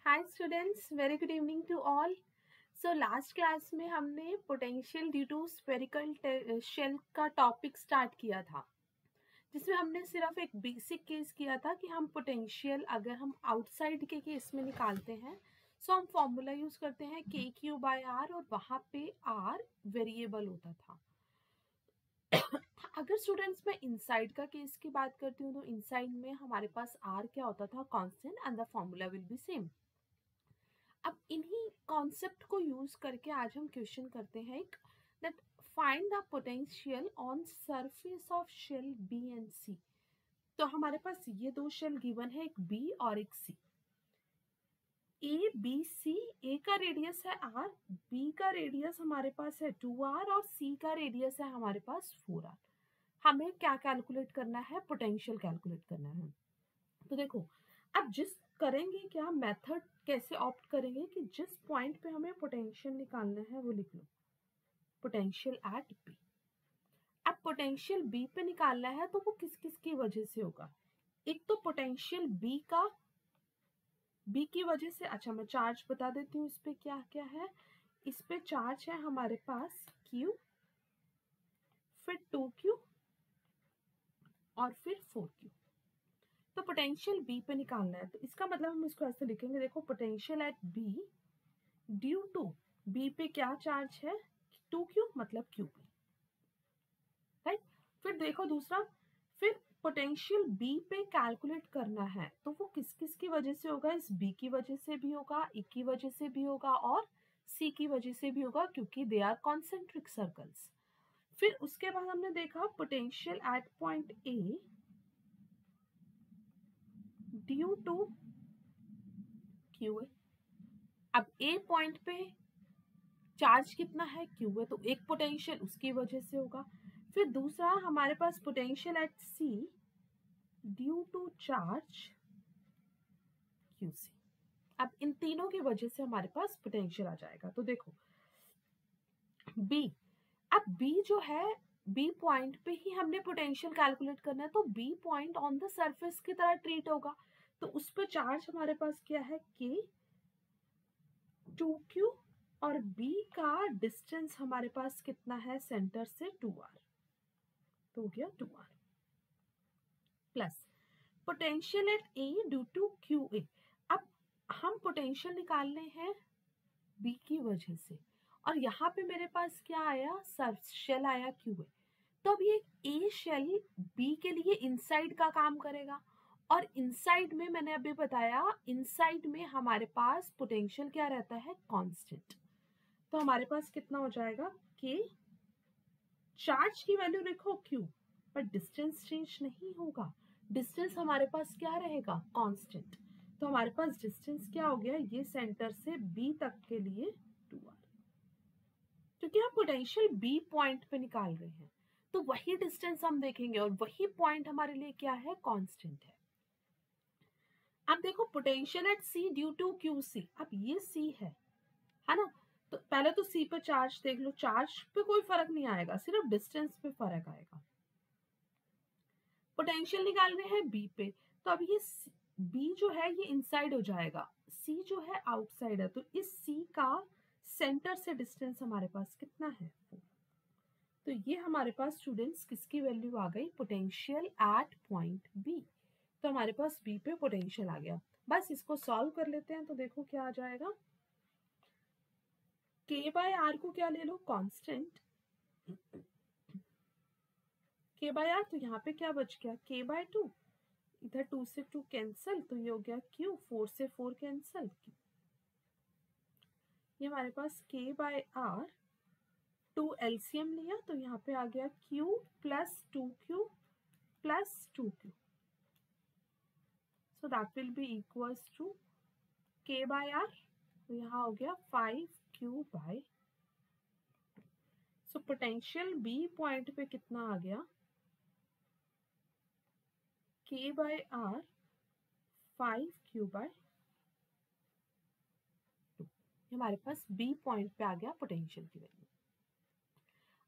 Hi students, very good evening to all. So last class में हमने potential due to spherical shell का topic start किया था, जिसमें हमने सिर्फ एक बेसिक केस किया था कि हम पोटेंशियल अगर हम आउटसाइड के केस में निकालते हैं सो हम फॉर्मूला यूज करते हैं के क्यू बाय आर, और वहां पे आर वेरिएबल होता था। अगर स्टूडेंट्स मैं इनसाइड का केस की बात करती हूँ तो इनसाइड में हमारे पास आर क्या होता था, constant, and the formula will be same. अब इन्हीं कॉन्सेप्ट को यूज करके आज हम क्वेश्चन करते हैं एक, that find the potential on surface of shell B and C. तो हमारे पास ये दो शेल गिवन है, एक बी और एक सी। ए बी सी, ए का रेडियस है आर, बी का रेडियस हमारे पास है 2r और सी का रेडियस है हमारे पास 4r। हमें क्या कैलकुलेट करना है, पोटेंशियल कैलकुलेट करना है। तो देखो, अब जिस करेंगे क्या मेथड कैसे ऑप्ट करेंगे कि जिस पॉइंट पे हमें पोटेंशियल निकालना है वो लिख लो, पोटेंशियल एट बी। अब पोटेंशियल बी पे निकालना है तो वो किस किस की वजह से होगा। एक तो पोटेंशियल बी की वजह से, अच्छा मैं चार्ज बता देती हूँ इस पे क्या क्या है। इस पे चार्ज है हमारे पास Q, फिर 2Q और फिर 4Q। तो पोटेंशियल बी पे निकालना है तो इसका मतलब हम इसको ऐसे लिखेंगे, देखो potential at B due to B पे क्या चार्ज है, 2Q मतलब QP, राइट। फिर देखो दूसरा, फिर पोटेंशियल बी पे कैलकुलेट करना है तो वो किस किस की वजह से होगा, इस बी की वजह से भी होगा, ई की वजह से भी होगा और सी की वजह से भी होगा, क्योंकि दे आर कॉन्सेंट्रिक सर्कल्स। फिर उसके बाद हमने देखा potential at point A due to Q A. अब ए पॉइंट पे चार्ज कितना है, क्यू है, तो एक पोटेंशियल उसकी वजह से होगा। फिर दूसरा हमारे पास potential at C due to charge Q C. अब इन तीनों की वजह से हमारे पास पोटेंशियल आ जाएगा। तो देखो बी, अब बी जो है, बी पॉइंट पे ही हमने पोटेंशियल कैलकुलेट करना है, तो B point on the surface की तरह ट्रीट होगा। तो उस पर चार्ज हमारे पास क्या है, के 2Q, और B का डिस्टेंस हमारे पास कितना है सेंटर से 2r, तो हो गया 2r plus potential at A due to Q A. अब हम पोटेंशियल निकालने हैं B की वजह से, और यहाँ पे मेरे पास क्या आया, शेल आया क्यू ए। तो अब ये ए शेल B के लिए इनसाइड का काम करेगा, और इनसाइड में मैंने अभी बताया, इनसाइड में हमारे पास पोटेंशियल क्या रहता है, कांस्टेंट। तो हमारे पास कितना हो जाएगा, के चार्ज की वैल्यू लिखो Q, पर डिस्टेंस चेंज नहीं होगा, डिस्टेंस हमारे पास क्या रहेगा, कांस्टेंट। तो हमारे पास डिस्टेंस क्या हो गया, ये सेंटर से B तक के लिए 2r, क्योंकि हम पोटेंशियल B पॉइंट पे निकाल रहे हैं तो वही डिस्टेंस हम देखेंगे, और वही पॉइंट हमारे लिए क्या है, कांस्टेंट है। अब देखो potential at C due to QC, अब ये C है ना, तो पहले तो सी पे चार्ज देख लो, चार्ज पे कोई फर्क नहीं आएगा, सिर्फ डिस्टेंस पे फर्क आएगा। पोटेंशियल निकालने हैं बी पे, तो अब ये बी जो है ये इनसाइड हो जाएगा, सी जो है आउटसाइड है, तो इस सी का सेंटर से डिस्टेंस हमारे पास कितना है, 4। तो ये हमारे पास स्टूडेंट्स किसकी वैल्यू आ गई, पोटेंशियल एट पॉइंट बी। तो हमारे पास बी पे पोटेंशियल आ गया। बस इसको सॉल्व कर लेते हैं, तो देखो क्या आ जाएगा, के बाय आर को क्या ले लो, कांस्टेंट, के बाय आर, तो यहाँ पे क्या बच गया, के बाय 2, इधर 2 से 2 कैंसिल, तो ये हो गया Q, 4 से 4 कैंसिल, ये हमारे पास के बाय आर 2 एलसीएम लिया, तो यहाँ पे आ गया Q plus 2Q plus 2Q, so that will be equals to K by R, तो यहाँ हो गया 5Q by. So potential B point पे कितना आ गया, के बाय आर 5Q बाय 2, हमारे पास बी पॉइंट पे आ गया पोटेंशियल की वैल्यू।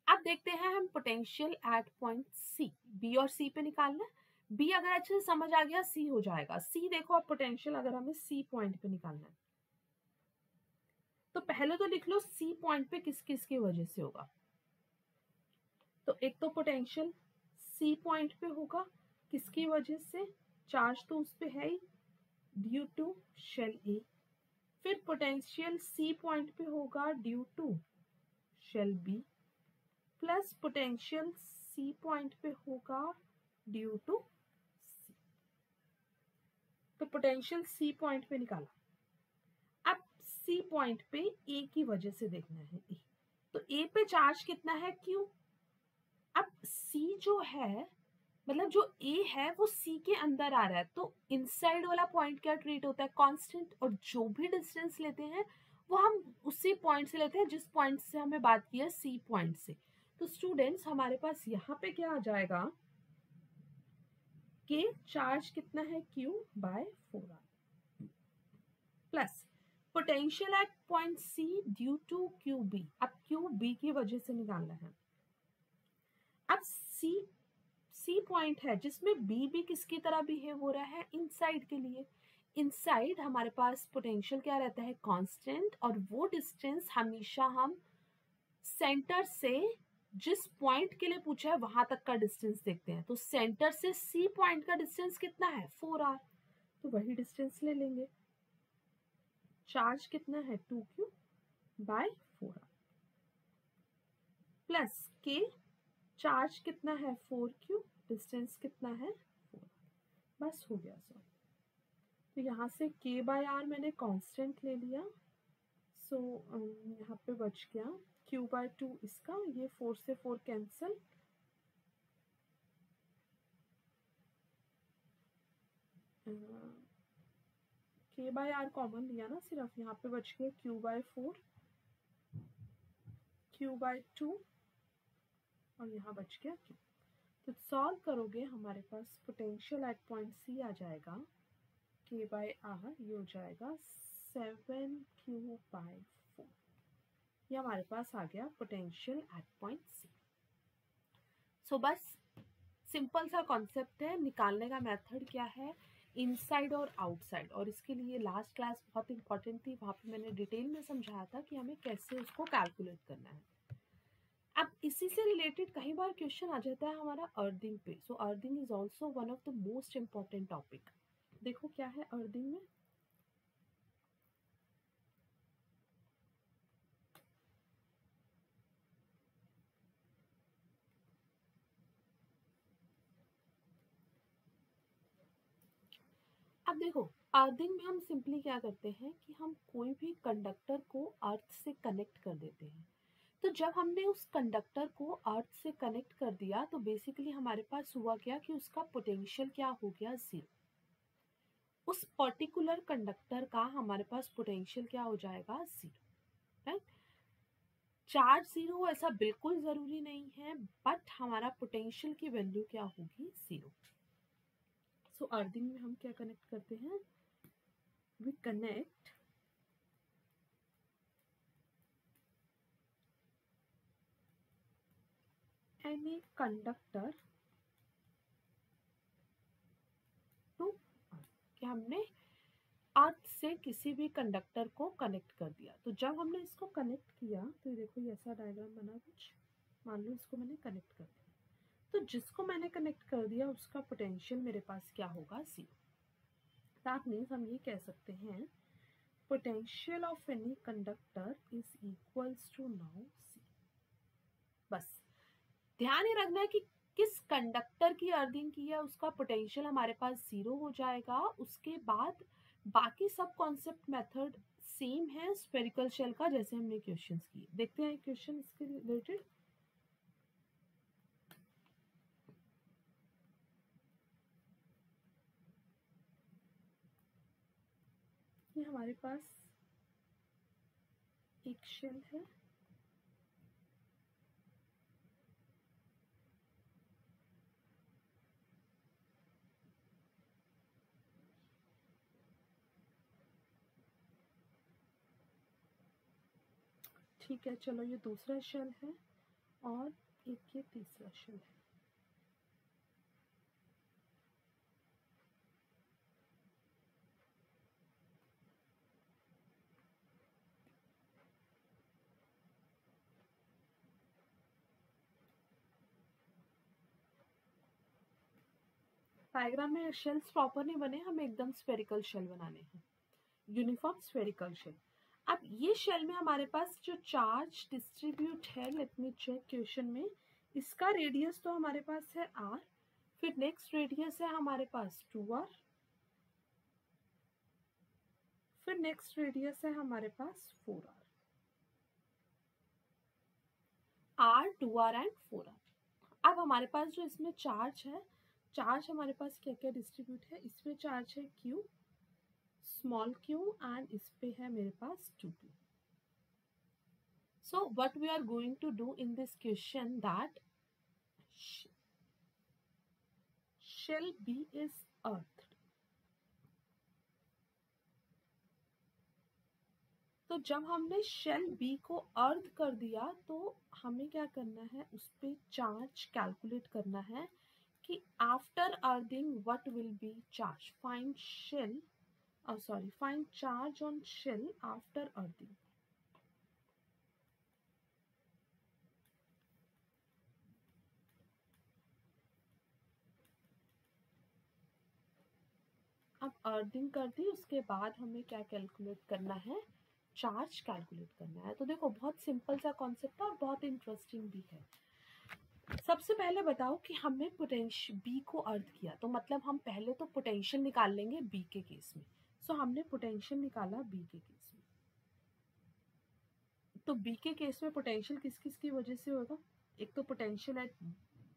अब देखते हैं हम potential at point C, B और सी पे निकालना है। बी अगर अच्छे से समझ आ गया सी हो जाएगा। सी देखो अब पोटेंशियल अगर हमें सी पॉइंट पे निकालना है तो पहले तो लिख लो सी पॉइंट पे किस किस की वजह से होगा। तो एक तो पोटेंशियल सी पॉइंट पे होगा किसकी वजह से, चार्ज तो उस पे है ही, ड्यू टू शेल ए। फिर पोटेंशियल सी पॉइंट पे होगा due to shell B, plus potential C point पे होगा ड्यू टू सी। तो पोटेंशियल सी पॉइंट पे निकाला। अब सी पॉइंट पे ए की वजह से देखना है ए, तो ए पे चार्ज कितना है क्यू। अब सी जो है मतलब जो ए है वो सी के अंदर आ रहा है तो इनसाइड वाला पॉइंट क्या ट्रीट होता है कांस्टेंट, और जो भी डिस्टेंस लेते हैं वो हम उसी पॉइंट से लेते हैं जिस पॉइंट से हमें बात की है सी पॉइंट से। तो स्टूडेंट्स हमारे पास यहाँ पे क्या आ जाएगा कि चार्ज कितना है Q by 4R plus potential at point C due to QB। अब QB की वजह से निकालना है। अब C पॉइंट है जिसमें B भी किसकी तरह बिहेव हो रहा है इनसाइड के लिए। इनसाइड हमारे पास पोटेंशियल क्या रहता है कांस्टेंट, और वो डिस्टेंस हमेशा हम सेंटर से जिस पॉइंट के लिए पूछा है वहां तक का डिस्टेंस देखते हैं। तो सेंटर से सी पॉइंट का डिस्टेंस कितना है 4R, तो वही डिस्टेंस ले लेंगे। चार्ज कितना है 2Q बाय 4R प्लस के चार्ज कितना है 4Q, डिस्टेंस कितना है 4R। बस हो गया सॉल्व। तो यहाँ से K बाय R मैंने कांस्टेंट ले लिया। सो यहाँ पे बच गया Q बाय 2 इसका, ये 4 से 4 cancel, K by R common लिया ना सिर्फ, यहाँ पे बच गया Q बाय 4, Q बाय 2 और यहाँ बच गया Q। तो सॉल्व करोगे हमारे पास पोटेंशियल एट पॉइंट C आ जाएगा K बाय R, ये हो जाएगा 7Q बाय 4। ये हमारे पास आ गया पोटेंशियल एट पॉइंट C। सो बस सिंपल सा कॉन्सेप्ट है, निकालने का मेथड क्या है इनसाइड और आउटसाइड, और इसके लिए लास्ट क्लास बहुत इंपॉर्टेंट थी, वहाँ पे मैंने डिटेल में समझाया था कि हमें कैसे उसको कैलकुलेट करना है। अब इसी से रिलेटेड कई बार क्वेश्चन आ जाता है हमारा अर्थिंग पे। सो earthing is also one of the most important topic. देखो क्या है अर्थिंग में, अब देखो अर्थिंग में हम सिंपली क्या करते हैं कि हम कोई भी कंडक्टर को अर्थ से कनेक्ट कर देते हैं। तो जब हमने उस कंडक्टर को अर्थ से कनेक्ट कर दिया तो बेसिकली हमारे पास हुआ क्या कि उसका पोटेंशियल क्या हो गया 0। उस पर्टिकुलर कंडक्टर का हमारे पास पोटेंशियल क्या हो जाएगा 0, राइट। चार्ज 0 ऐसा बिल्कुल जरूरी नहीं है, बट हमारा पोटेंशियल की वैल्यू क्या होगी 0। सो अर्थिंग में हम क्या कनेक्ट करते हैं, we connect any conductor to earth, कि हमने अर्थ से किसी भी कंडक्टर को कनेक्ट कर दिया। तो जब हमने इसको कनेक्ट किया तो ये देखो ये ऐसा डायग्राम बना कुछ, मान लो इसको मैंने कनेक्ट कर दिया, तो जिसको मैंने कनेक्ट कर दिया उसका पोटेंशियल मेरे पास क्या होगा 0। दैट मीन्स हम ये कह सकते हैं potential of any conductor is equals to now C। बस ध्यान ही रखना है कि किस कंडक्टर की अर्थिंग की है उसका पोटेंशियल हमारे पास 0 हो जाएगा। उसके बाद बाकी सब कॉन्सेप्ट मेथड सेम है स्फेरिकल शेल का, जैसे हमने क्वेश्चंस किए। देखते हैं क्वेश्चन इसके रिलेटेड। ये हमारे पास एक शेल है, ठीक है चलो ये दूसरा शेल है और एक ये तीसरा शेल है। डायग्राम में शेल्स प्रॉपर नहीं बने, हमें एकदम स्फेरिकल शेल बनाने हैं, यूनिफॉर्म स्फेरिकल शेल। अब ये शेल में हमारे पास जो चार्ज डिस्ट्रीब्यूट है, लेट मी चेक क्वेश्चन में, इसका रेडियस तो हमारे पास है r, फिर नेक्स्ट रेडियस है हमारे पास 2r, फिर नेक्स्ट रेडियस है हमारे पास 4r, r, 2r and 4r। अब हमारे पास जो इसमें चार्ज है, चार्ज हमारे पास क्या क्या डिस्ट्रीब्यूट है, इसमें चार्ज है q, स्मॉल q, एंड इस पे है मेरे पास 2p। So what we are going to do in this question, that shell B is earthed। तो जब हमने शेल B को अर्थ कर दिया तो हमें क्या करना है, उस पे चार्ज कैलकुलेट करना है कि after earthing what will be charge, find shell, find charge on shell after earthing. अब अर्थिंग कर दी, उसके बाद हमें क्या कैलकुलेट करना है, चार्ज कैलकुलेट करना है। तो देखो बहुत सिंपल सा कॉन्सेप्ट है और बहुत इंटरेस्टिंग भी है। सबसे पहले बताओ कि हमने पोटेंशियल बी को अर्थ किया, तो मतलब हम पहले तो पोटेंशियल निकाल लेंगे बी के केस में। सो हमने पोटेंशियल निकाला बी के केस में, तो बी के केस में पोटेंशियल किस किस की वजह से होगा, एक तो पोटेंशियल एट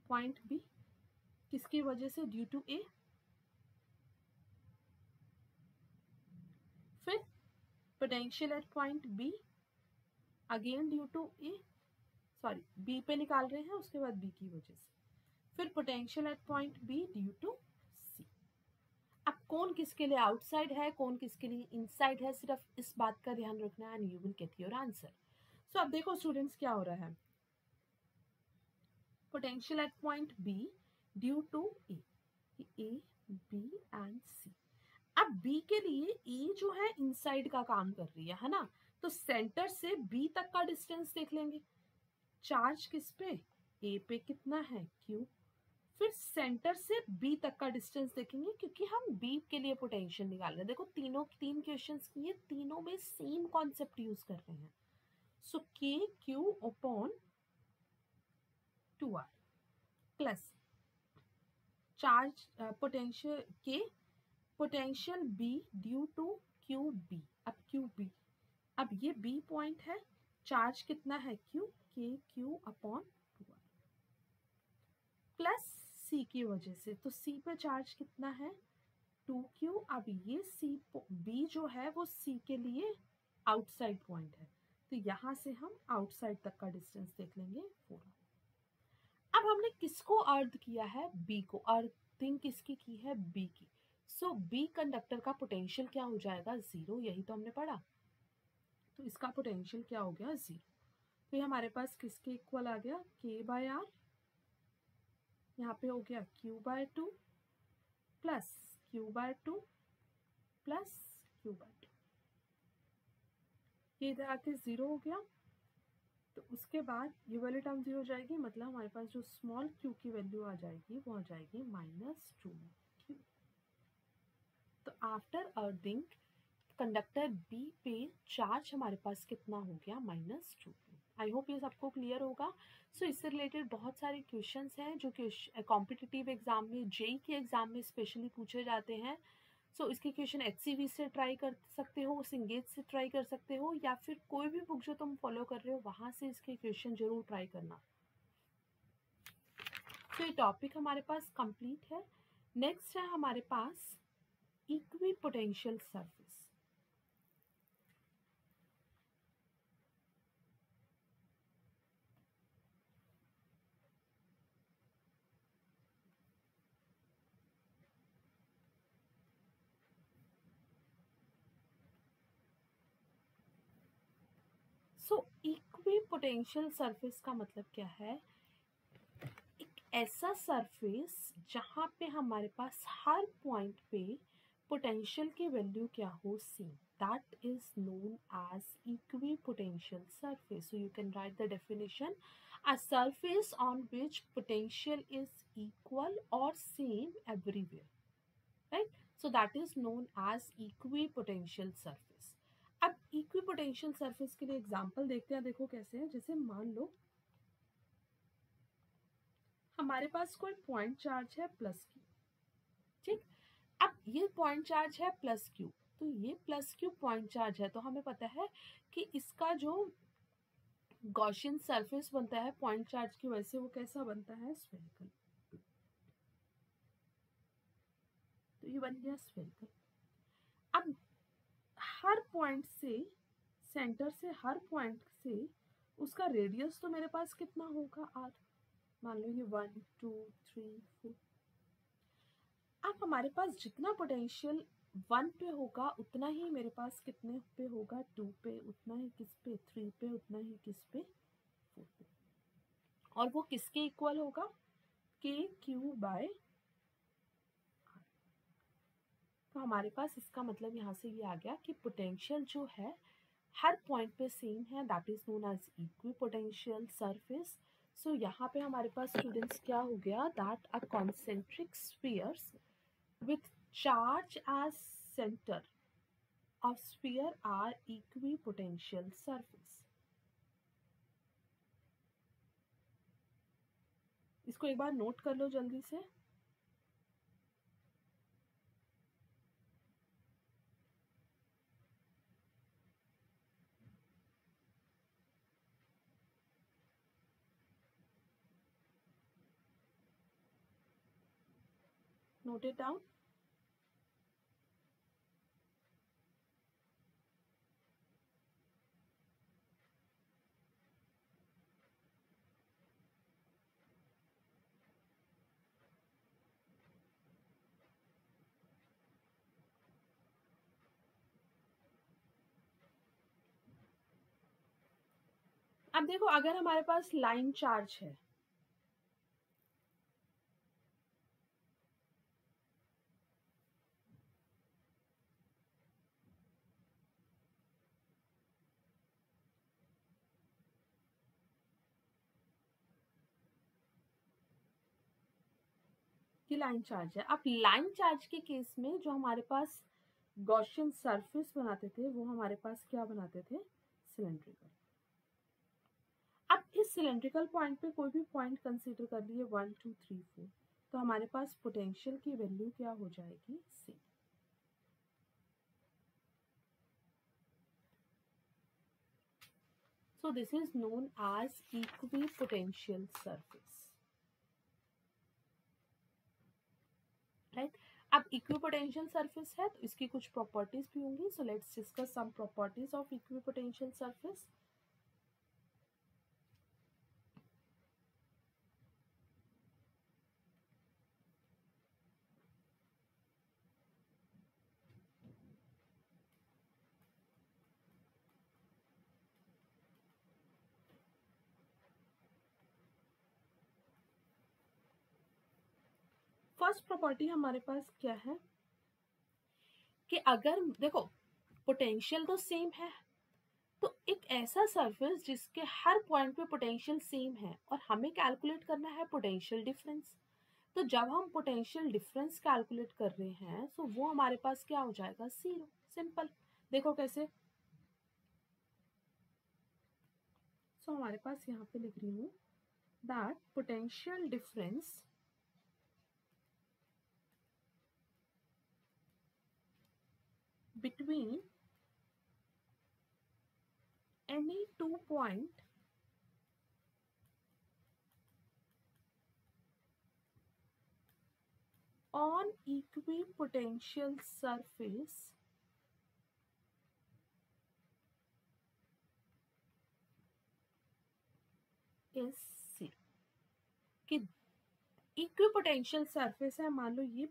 पॉइंट बी, किसकी वजह से, ड्यू टू ए, फिर potential at point B again due to A, sorry B पे निकाल रहे हैं, उसके बाद बी की वजह से, फिर potential at point B due to C. अब कौन किसके लिए आउटसाइड है, कौन किसके लिए इनसाइड है, सिर्फ इस बात का ध्यान रखना है, and you will get your answer. So अब देखो स्टूडेंट्स क्या हो रहा है, potential at point B due to A, B and C. अब बी के लिए ए जो है इनसाइड का काम कर रही है ना, तो सेंटर से बी तक का डिस्टेंस देख लेंगे, चार्ज किस पे, ए पे कितना है, क्यू, फिर सेंटर से बी तक का डिस्टेंस देखेंगे, क्योंकि हम बी के लिए पोटेंशियल निकाल रहे हैं। देखो तीन क्वेश्चंस किए, तीनों में सेम कॉन्सेप्ट यूज कर रहे हैं। So k q upon 2r plus charge potential के, potential B due to Q B. अब क्यू बी, अब ये बी पॉइंट है, चार्ज कितना है क्यू, के क्यू अपॉन 2r प्लस सी की वजह से, तो सी पे चार्ज कितना है 2q। अब ये सी बी जो है वो सी के लिए आउटसाइड पॉइंट है, तो यहां से हम आउटसाइड तक का डिस्टेंस देख लेंगे 4r। अब हमने किसको अर्थ किया है, बी को, अर्थिंग किसकी की है, बी की। सो बी कंडक्टर का पोटेंशियल क्या हो जाएगा, 0, यही तो हमने पढ़ा, तो इसका पोटेंशियल क्या हो गया, 0। तो ये हमारे पास किसके इक्वल आ गया, k बाय आर, यहाँ पे हो गया q by 2 plus q by 2 plus q by 2, ये इधर आके 0 हो गया, तो उसके बाद ये वाली टर्म 0 हो जाएगी, मतलब हमारे पास जो स्मॉल q की वैल्यू आ जाएगी वो आ जाएगी -2q। तो आफ्टर अर्थिंग कंडक्टर बी पे चार्ज हमारे पास कितना हो गया, -2q। आई होप ये सबको क्लियर होगा। सो इससे रिलेटेड बहुत सारे क्वेश्चंस हैं जो कि कॉम्पिटिटिव एग्जाम में, जेई के एग्जाम में स्पेशली पूछे जाते हैं। सो इसके क्वेश्चन HCV से ट्राई कर सकते हो, सिंगेज से ट्राई कर सकते हो, या फिर कोई भी बुक जो तुम फॉलो कर रहे हो वहां से इसके क्वेश्चन जरूर ट्राई करना। तो ये टॉपिक हमारे पास कंप्लीट है। नेक्स्ट है हमारे पास इक्विपोटेंशियल सरफेस। सो इक्विपोटेंशियल सरफेस का मतलब क्या है, एक ऐसा सरफेस जहां पे हमारे पास हर पॉइंट पे पोटेंशियल की वैल्यू क्या हो, same. that is known as equipotential surface. So you can write the definition: a surface on which potential is equal or same everywhere, right? So that is known as equipotential surface. अब equipotential surface के लिए example देखते हैं. देखो कैसे है. जैसे मान लो हमारे पास कोई पॉइंट चार्ज है प्लस क्यू, ठीक. अब ये पॉइंट चार्ज है प्लस क्यू, तो ये प्लस क्यू पॉइंट चार्ज है, तो हमें पता है कि इसका जो गॉसियन सरफेस बनता है पॉइंट चार्ज की वजह से वो कैसा बनता है, स्फेरिकल. तो ये बन गया स्फेरिकल. अब हर पॉइंट से, सेंटर से हर पॉइंट से उसका रेडियस तो मेरे पास कितना होगा, आर. मान लो ये 1 2 3 4. अब हमारे पास जितना पोटेंशियल 1 पे होगा उतना ही मेरे पास कितने पे होगा, 2 पे, उतना ही किस पे, 3 पे, उतना ही किस पे, 4 पे. और वो किसके इक्वल होगा, के क्यू बाय आर. तो हमारे पास इसका मतलब यहाँ से ये आ गया कि पोटेंशियल जो है हर पॉइंट पे सेम है, that is known as equipotential surface. So यहाँ पे हमारे पास स्टूडेंट्स क्या हो गया, that a concentric spheres with charge as center of sphere are equipotential surface. इसको एक बार नोट कर लो जल्दी से. Note it down. अब देखो अगर हमारे पास लाइन चार्ज है, ये लाइन चार्ज है. अब लाइन चार्ज के केस में जो हमारे पास गॉसियन सरफेस बनाते थे वो हमारे पास क्या बनाते थे, सिलेंड्रिकल. अब इस सिलेंड्रिकल पॉइंट पे कोई भी पॉइंट कंसीडर कर लिए 1 2 3 4, तो हमारे पास पोटेंशियल की वैल्यू क्या हो जाएगी, C. So this is known as equipotential surface, right? अब इक्विपोटेंशियल सरफेस है तो इसकी कुछ प्रॉपर्टीज भी होंगी. So let's discuss some properties of equipotential surface. First property हमारे पास क्या है कि अगर देखो पोटेंशियल तो सेम है, तो एक ऐसा सरफेस जिसके हर पॉइंट पे पोटेंशियल सेम है और हमें कैलकुलेट करना है पोटेंशियल डिफरेंस. तो जब हम पोटेंशियल डिफरेंस कैलकुलेट कर रहे हैं तो वो हमारे पास क्या हो जाएगा, जीरो. सिंपल. देखो कैसे. सो हमारे पास यहाँ पे लिख रही हूँ that potential difference between any 2 point on equipotential surface is zero. कि इक्विपोटेंशियल सरफेस है, मान लो ये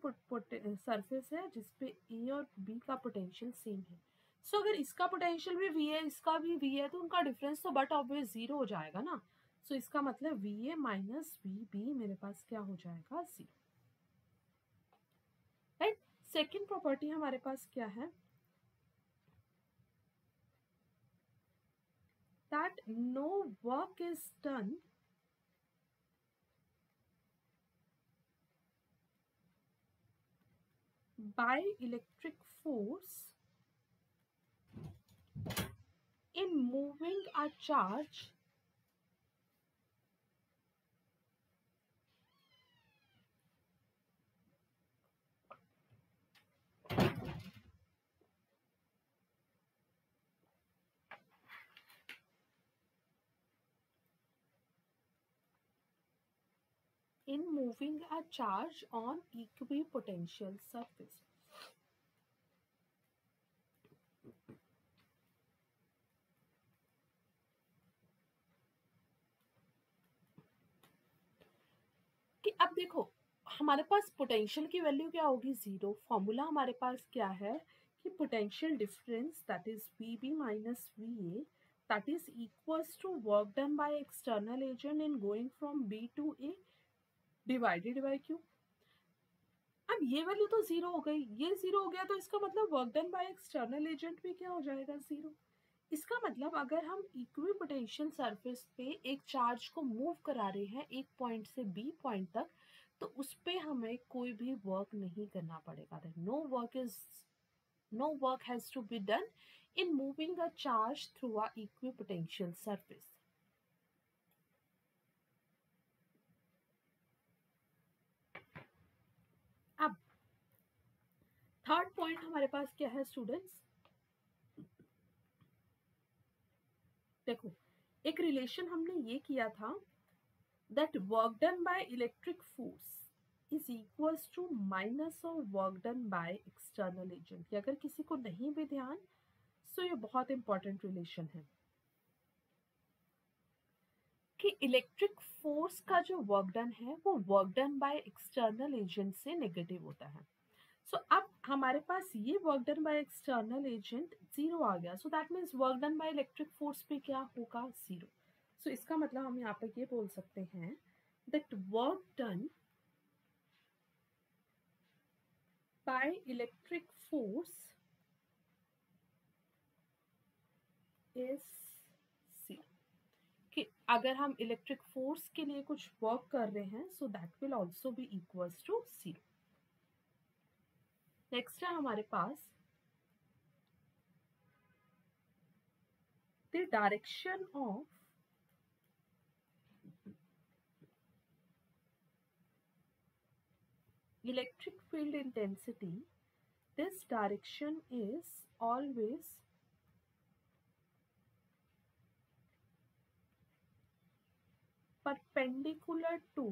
सरफेस है जिसपे ए और बी का पोटेंशियल सेम है. सो अगर इसका पोटेंशियल भी वी है, इसका भी वी है, तो उनका डिफरेंस तो बट ऑब्वियस जीरो हो जाएगा ना. सो इसका मतलब V A minus V B मेरे पास क्या हो जाएगा, जीरो. राइट. सेकेंड प्रॉपर्टी हमारे पास क्या है that no work is done by electric force in moving a charge on equipotential surface. कि अब देखो हमारे पास पोटेंशियल की वैल्यू क्या होगी, जीरो। फॉर्मूला हमारे पास क्या है कि potential difference that is VB minus VA that is equals to work done by external agent in going from B to A divided by Q। अब ये वैल्यू तो जीरो हो गई, ये जीरो हो गया तो इसका मतलब work done by external agent भी क्या हो जाएगा, जीरो। इसका मतलब अगर हम इक्विपोटेंशियल सरफेस पे एक चार्ज को मूव करा रहे हैं एक पॉइंट से बी पॉइंट तक, तो उस पे हमें कोई भी वर्क नहीं करना पड़ेगा। No work has to be done in moving a charge through a equipotential surface. अब थर्ड पॉइंट हमारे पास क्या है स्टूडेंट्स, देखो एक रिलेशन हमने ये किया था that work done by electric force is equals to minus of work done by external agent। अगर किसी को नहीं भी ध्यान, सो ये बहुत इंपॉर्टेंट रिलेशन है कि इलेक्ट्रिक फोर्स का जो वर्क डन है वो work done by external agent से नेगेटिव होता है। सो अब हमारे पास ये work done by external agent zero आ गया, so that means work done by electric force पे क्या होगा, जीरो। सो इसका मतलब हम यहाँ पे ये बोल सकते हैं that work done by electric force is zero। कि अगर हम इलेक्ट्रिक फोर्स के लिए कुछ वर्क कर रहे हैं so that will also be equals to zero. Next है हमारे पास the direction of electric field intensity। This direction is always perpendicular to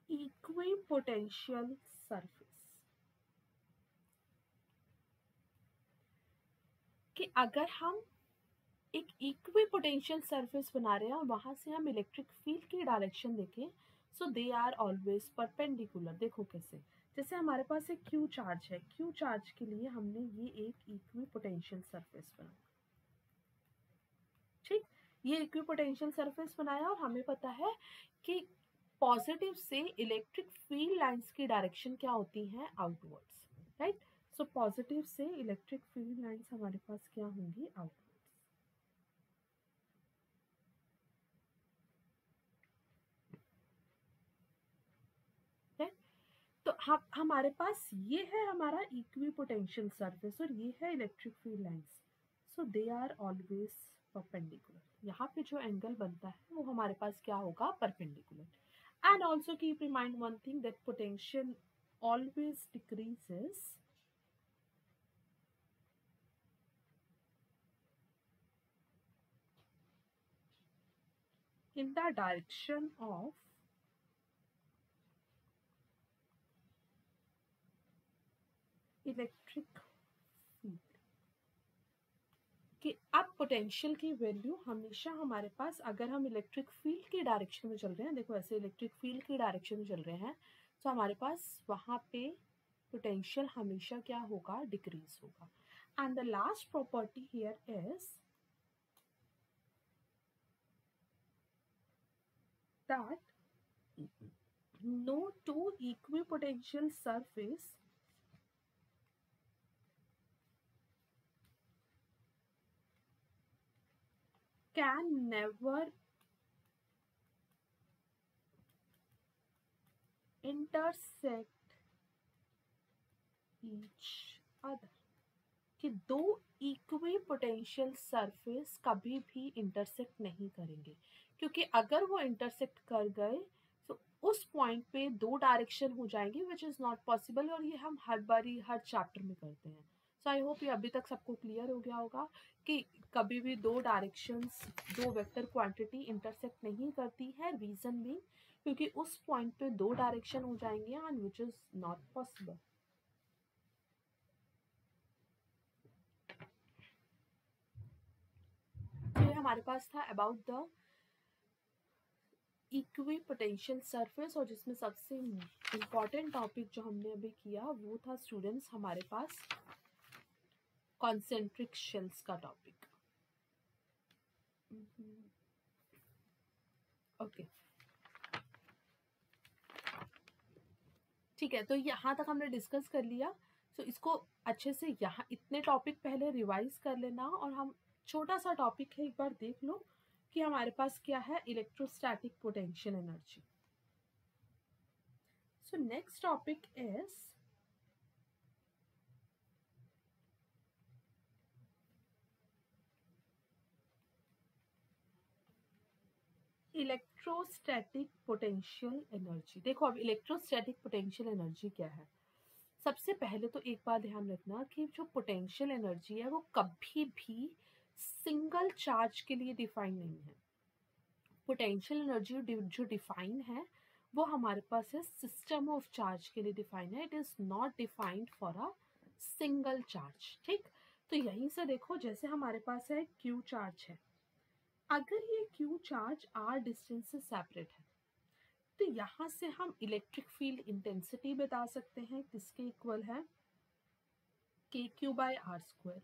equipotential surface। कि अगर हम एक इक्विपोटेंशियल सरफेस बना रहे हैं और वहां से हम इलेक्ट्रिक फील्ड की डायरेक्शन देखें, सो दे आर ऑलवेज परपेंडिकुलर। देखो कैसे, जैसे हमारे पास एक क्यू चार्ज है, क्यू चार्ज के लिए हमने ये एक इक्विपोटेंशियल सरफेस बनाया, ठीक। ये इक्विपोटेंशियल सरफेस बनाया और हमें पता है कि पॉजिटिव से इलेक्ट्रिक फील्ड लाइंस की डायरेक्शन क्या होती है, आउटवर्ड्स, राइट। सो पॉजिटिव से इलेक्ट्रिक फील्ड लाइंस हमारे पास क्या होंगी, आउटवर्ड्स। तो हमारे पास ये है हमारा इक्विपोटेंशियल सरफेस और ये है electric field lines, so they are always perpendicular. यहाँ पे जो एंगल बनता है वो हमारे पास क्या होगा, perpendicular. And also keep remind one thing that potential always decreases in the direction of electric field. कि अब पोटेंशियल की वैल्यू हमेशा हमारे पास, अगर हम इलेक्ट्रिक फील्ड की डायरेक्शन में चल रहे हैं, देखो ऐसे इलेक्ट्रिक फील्ड की डायरेक्शन में चल रहे हैं, तो हमारे पास वहां पे पोटेंशियल हमेशा क्या होगा, डिक्रीज होगा। And the last property here is that no two equipotential surface can never intersect each other, कि दो इक्वी पोटेंशियल सरफेस कभी भी इंटरसेक्ट नहीं करेंगे, क्योंकि अगर वो इंटरसेक्ट कर गए तो उस पॉइंट पे दो डायरेक्शन हो जाएंगे, विच इज नॉट पॉसिबल, और ये हम हर बारी हर चैप्टर में करते हैं। सो आई होप ये अभी तक सबको क्लियर हो गया होगा कि कभी भी दो डायरेक्शंस, दो वेक्टर क्वांटिटी इंटरसेक्ट नहीं करती है, रीजन भी क्योंकि उस पॉइंट पे दो डायरेक्शन हो जाएंगे and which is not possible. तो ये हमारे पास था about the equi potential surface, और जिसमें सबसे इम्पॉर्टेंट टॉपिक जो हमने अभी किया वो था स्टूडेंट्स हमारे पास कॉन्सेंट्रिक शेल्स का टॉपिक। ओके ठीक है, तो यहाँ तक हमने डिस्कस कर लिया। तो इसको अच्छे से यहाँ इतने टॉपिक पहले रिवाइज कर लेना, और हम छोटा सा टॉपिक है एक बार देख लो कि हमारे पास क्या है, electrostatic potential energy. So next topic is electrostatic potential energy. देखो अब इलेक्ट्रोस्टैटिक पोटेंशियल एनर्जी क्या है। सबसे पहले तो एक बात ध्यान रखना कि जो पोटेंशियल एनर्जी है वो कभी भी सिंगल चार्ज के लिए डिफाइन नहीं है। पोटेंशियल एनर्जी जो डिफाइन है वो हमारे पास है सिस्टम ऑफ चार्ज के लिए डिफाइन है, it is not defined for a single charge. ठीक, तो यहीं से देखो जैसे हमारे पास है क्यू चार्ज है, अगर ये क्यू चार्ज आर डिस्टेंस से सेपरेट है तो यहाँ से हम इलेक्ट्रिक फील्ड इंटेंसिटी बता सकते हैं किसके इक्वल है, K Q by are square.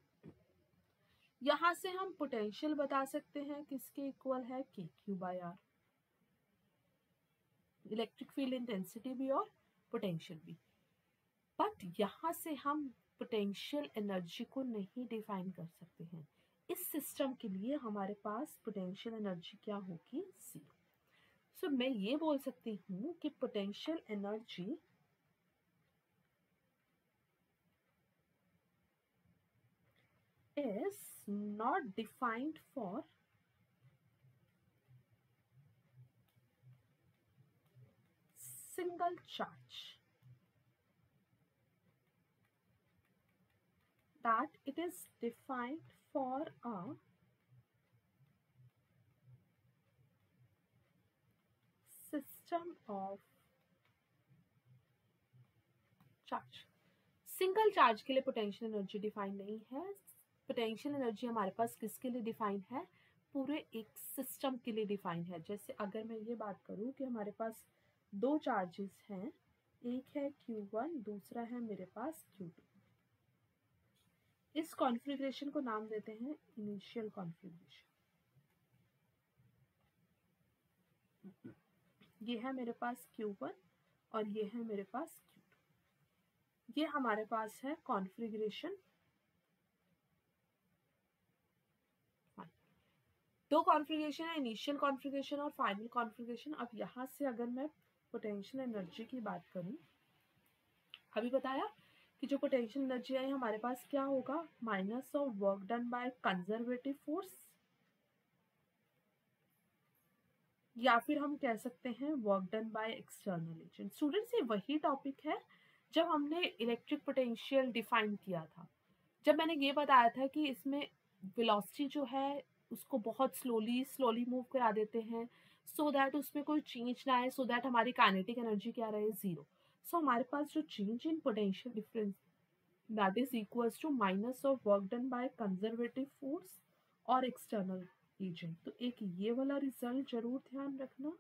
यहाँ से हम पोटेंशियल बता सकते हैं किसके इक्वल है, K Q by R, electric field intensity भी और पोटेंशियल भी। बट यहाँ से हम पोटेंशियल एनर्जी को नहीं डिफाइन कर सकते हैं। इस सिस्टम के लिए हमारे पास पोटेंशियल एनर्जी क्या होगी, जीरो। सो मैं ये बोल सकती हूँ कि potential energy is not defined for single charge, that it is defined for a system of charge। Single charge के लिए पोटेंशियल एनर्जी डिफाइन नहीं है। पोटेंशियल एनर्जी हमारे पास किसके लिए डिफाइन है, पूरे एक सिस्टम के लिए डिफाइन है। जैसे अगर मैं ये बात करूं कि हमारे पास दो चार्जेस हैं, एक है Q1, दूसरा है मेरे पास Q2। इस कॉन्फ़िगरेशन को नाम देते हैं इनिशियल कॉन्फ़िगरेशन। ये है मेरे पास Q1 और ये है मेरे पास Q2। ये हमारे पास है कॉन्फ़िगरेशन। दो कॉन्फ़िगरेशन है, इनिशियल कॉन्फ़िगरेशन और फाइनल कॉन्फ़िगरेशन। अब यहाँ से अगर मैं पोटेंशियल एनर्जी की बात करूँ, अभी बताया कि जो पोटेंशियल एनर्जी है हमारे पास क्या होगा, minus of work done by conservative force, या फिर हम कह सकते हैं work done by external agent. Students ये वही टॉपिक है जब हमने इलेक्ट्रिक पोटेंशियल डिफाइन किया था, जब मैंने ये बताया था कि इसमें वेलोसिटी जो है उसको बहुत स्लोली मूव करा देते हैं सो दैट उसमें कोई चेंज ना आए, सो दैट हमारी काइनेटिक एनर्जी क्या रहे, जीरो। सो हमारे पास जो change in potential difference that is equals to minus of work done by conservative force और एक्सटर्नल एजेंट। तो एक ये वाला रिजल्ट जरूर ध्यान रखना।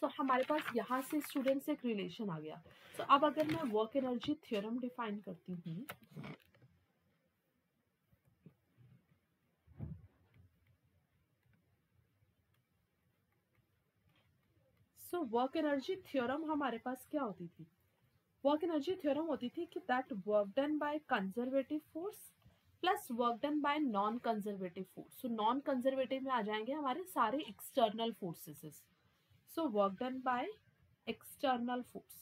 सो हमारे पास यहाँ से स्टूडेंट से एक रिलेशन आ गया। सो अब अगर मैं वर्क एनर्जी थ्योरम डिफाइन करती हूँ, सो वर्क एनर्जी थ्योरम हमारे पास क्या होती थी, वर्क एनर्जी थ्योरम होती थी कि that work done by conservative force plus work done by non conservative force. So non conservative में आ जाएंगे हमारे सारे external forces. So work done by external force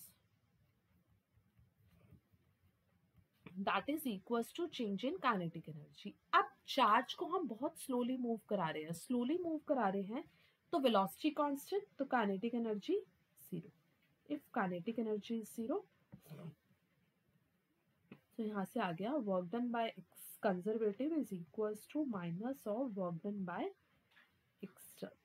that is equals to change in kinetic energy. अब charge को हम बहुत slowly move करा रहे हैं तो वेलोसिटी कांस्टेंट, तो kinetic energy zero. If kinetic energy is zero तो यहाँ से आ गया work done by conservative is equals to minus of work done by external.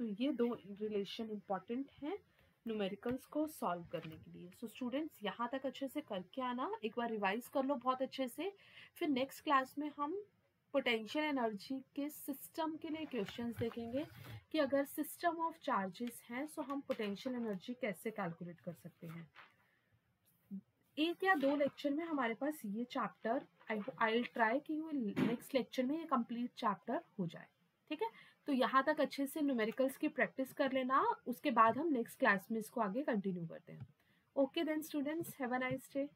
तो ये दो रिलेशन इंपॉर्टेंट हैं न्यूमेरिकल्स को सॉल्व करने के लिए. सो स्टूडेंट्स यहाँ तक अच्छे से करके आना, एक बार रिवाइज कर लो बहुत अच्छे से. फिर नेक्स्ट क्लास में हम पोटेंशियल एनर्जी के सिस्टम के लिए क्वेश्चंस देखेंगे कि अगर सिस्टम ऑफ चार्जेस हैं तो हम पोटेंशियल एनर्जी कैसे कैलकुलेट कर सकते हैं. एक या दो लेक्चर में हमारे पास ये चैप्टर, आई विल ट्राई कि नेक्स्ट लेक्चर में ये कंप्लीट चैप्टर हो जाए. ठीक है, तो यहाँ तक अच्छे से न्यूमेरिकल्स की प्रैक्टिस कर लेना, उसके बाद हम नेक्स्ट क्लास में इसको आगे कंटिन्यू करते हैं. Okay then students, have a nice day.